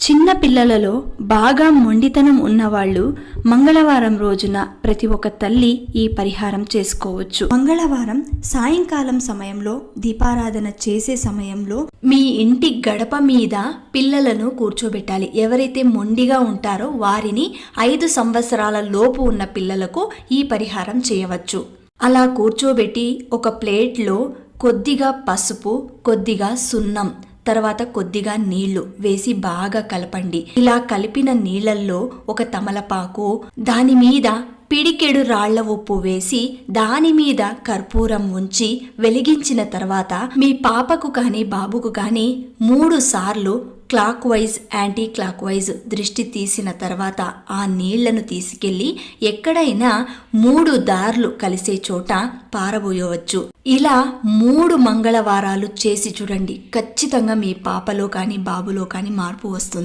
చిన్న పిల్లలలో బాగా మొండితనం ఉన్నవాళ్ళు మంగళవారం రోజున ప్రతి ఒక్క తల్లి ఈ పరిహారం చేసుకోవచ్చు. మంగళవారం సాయంకాలం సమయంలో దీపారాధన చేసే సమయంలో మీ ఇంటి గడప మీద పిల్లలను కూర్చోబెట్టాలి. ఎవరైతే మొండిగా ఉంటారో వారిని 5 సంవత్సరాల లోపు ఉన్న పిల్లలకు ఈ పరిహారం చేయవచ్చు. అలా కూర్చోబెట్టి ఒక ప్లేట్లో కొద్దిగా పసుపు, కొద్దిగా సున్నం, తర్వాత కొద్దిగా నీళ్లు వేసి బాగా కలపండి. ఇలా కలిపిన నీళ్లల్లో ఒక తమలపాకు, దాని మీద పిడికెడు రాళ్ల ఉప్పు వేసి దాని మీద కర్పూరం ఉంచి వెలిగించిన తర్వాత మీ పాపకు కానీ బాబుకు కానీ 3 సార్లు clock wise anti clock wise దృష్టి తీసిన తర్వాత ఆ నీళ్లను తీసుకెళ్లి ఎక్కడైనా 3 దారులు కలిసే చోట పారబోయవచ్చు. ఇలా 3 మంగళవారాలు చేసి చూడండి. ఖచ్చితంగా మీ పాపలో కానీ బాబులో కానీ మార్పు వస్తుంది.